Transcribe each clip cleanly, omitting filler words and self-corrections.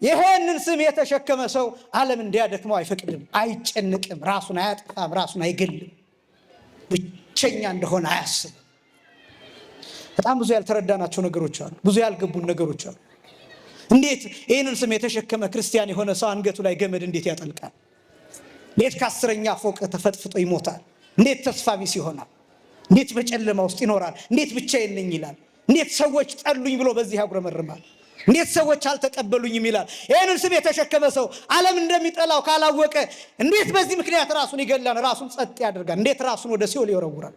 ይሄንን ስም የተሸከመ ሰው ዓለም እንዲያደክመው አይፈቅድም፣ አይጨንቅም፣ ራሱን አያጠፋም፣ ራሱን አይገልም፣ ብቸኛ እንደሆነ አያስብም። በጣም ብዙ ያልተረዳናቸው ነገሮች አሉ፣ ብዙ ያልገቡን ነገሮች አሉ። እንዴት ይህንን ስም የተሸከመ ክርስቲያን የሆነ ሰው አንገቱ ላይ ገመድ እንዴት ያጠልቃል? እንዴት ከ10ኛ ፎቅ ተፈጥፍጦ ይሞታል? እንዴት ተስፋ ቢስ ይሆናል? እንዴት በጨለማ ውስጥ ይኖራል? እንዴት ብቻዬን ነኝ ይላል? እንዴት ሰዎች ጠሉኝ ብሎ በዚህ ያጉረመርማል? እንዴት ሰዎች አልተቀበሉኝም ይላል? ይህንን ስም የተሸከመ ሰው ዓለም እንደሚጠላው ካላወቀ እንዴት በዚህ ምክንያት ራሱን ይገላል? ራሱን ጸጥ ያደርጋል? እንዴት ራሱን ወደ ሲኦል ይወረውራል?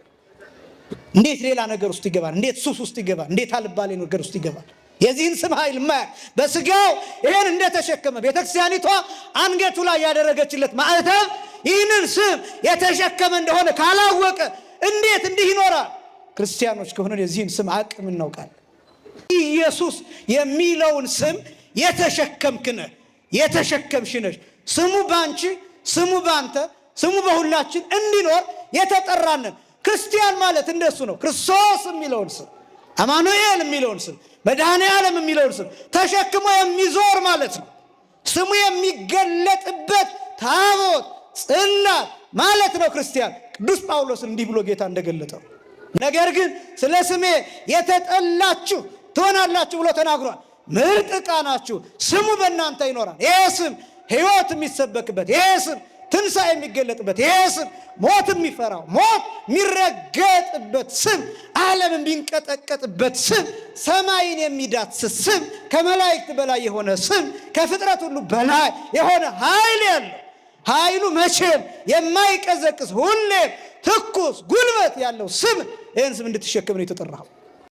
እንዴት ሌላ ነገር ውስጥ ይገባል? እንዴት ሱስ ውስጥ ይገባል? እንዴት አልባሌ ነገር ውስጥ ይገባል? የዚህን ስም ኃይል ማያቅ በስጋው ይህን እንደተሸከመ ቤተክርስቲያኒቷ አንገቱ ላይ ያደረገችለት ማዕተብ ይህንን ስም የተሸከመ እንደሆነ ካላወቀ እንዴት እንዲህ ይኖራል? ክርስቲያኖች ከሆነ የዚህን ስም አቅም እናውቃለን። ኢየሱስ የሚለውን ስም የተሸከምክ ነህ፣ የተሸከምሽ ነሽ። ስሙ ባንቺ፣ ስሙ ባንተ፣ ስሙ በሁላችን እንዲኖር የተጠራንን ክርስቲያን ማለት እንደሱ ነው። ክርስቶስ የሚለውን ስም፣ አማኑኤል የሚለውን ስም፣ መድኃኔ ዓለም የሚለውን ስም ተሸክሞ የሚዞር ማለት ነው። ስሙ የሚገለጥበት ታቦት ጽላት ማለት ነው ክርስቲያን። ቅዱስ ጳውሎስ እንዲህ ብሎ ጌታ እንደገለጠው ነገር ግን ስለ ስሜ የተጠላችሁ ትሆናላችሁ ብሎ ተናግሯል። ምርጥ ዕቃ ናችሁ፣ ስሙ በእናንተ ይኖራል። ይሄ ስም ሕይወት የሚሰበክበት፣ ይሄ ስም ትንሣኤ የሚገለጥበት፣ ይሄ ስም ሞት የሚፈራው፣ ሞት የሚረገጥበት ስም፣ ዓለም የሚንቀጠቀጥበት ስም፣ ሰማይን የሚዳስስ ስም፣ ከመላእክት በላይ የሆነ ስም፣ ከፍጥረት ሁሉ በላይ የሆነ ኃይል ያለው፣ ኃይሉ መቼም የማይቀዘቅዝ ሁሌም ትኩስ ጉልበት ያለው ስም፣ ይህን ስም እንድትሸከም ነው የተጠራኸው።